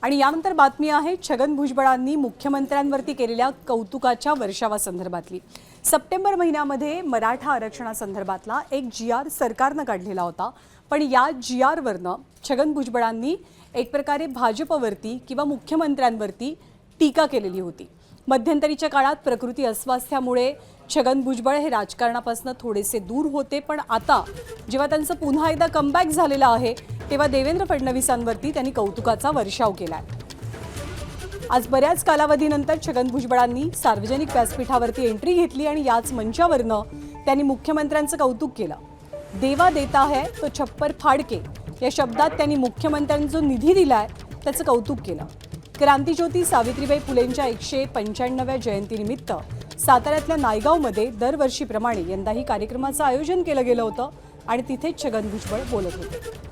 आणि यानंतर बातमी आहे छगन भुजबळांनी मुख्यमंत्र्यांवरती केलेल्या कौतुकाच्या वर्षावासंदर्भातली। सप्टेंबर महिन्यामध्ये मराठा आरक्षणासंदर्भातला एक जीआर सरकारने काढलेला होता, पण या जीआरवरनं छगन भुजबळांनी एक प्रकारे भाजपवरती किंवा मुख्यमंत्र्यांवरती टीका केलेली होती। मध्यंतरीच्या काळात प्रकृती अस्वास्थ्यामुळे छगन भुजबळ हे राजकारणापासून थोडेसे दूर होते, पण आता जेव्हा त्यांचं पुन्हा एकदा कमबॅक झालेलं आहे तेव्हा देवेंद्र फडणवीसांवरती त्यांनी कौतुकाचा वर्षाव केलाय। आज बऱ्याच कालावधीनंतर छगन भुजबळांनी सार्वजनिक व्यासपीठावरती एंट्री घेतली आणि याच मंचावरनं त्यांनी मुख्यमंत्र्यांचं कौतुक केलं। देवा देता है तो छप्पर फाडके या शब्दात त्यांनी मुख्यमंत्र्यांना जो निधी दिलाय त्याचं कौतुक केलं। क्रांतिज्योती सावित्रीबाई फुलेंच्या 195व्या जयंतीनिमित्त साताऱ्यातल्या नायगावमध्ये दरवर्षीप्रमाणे यंदाही कार्यक्रमाचं आयोजन केलं गेलं होतं आणि तिथेच छगन भुजबळ बोलत होते।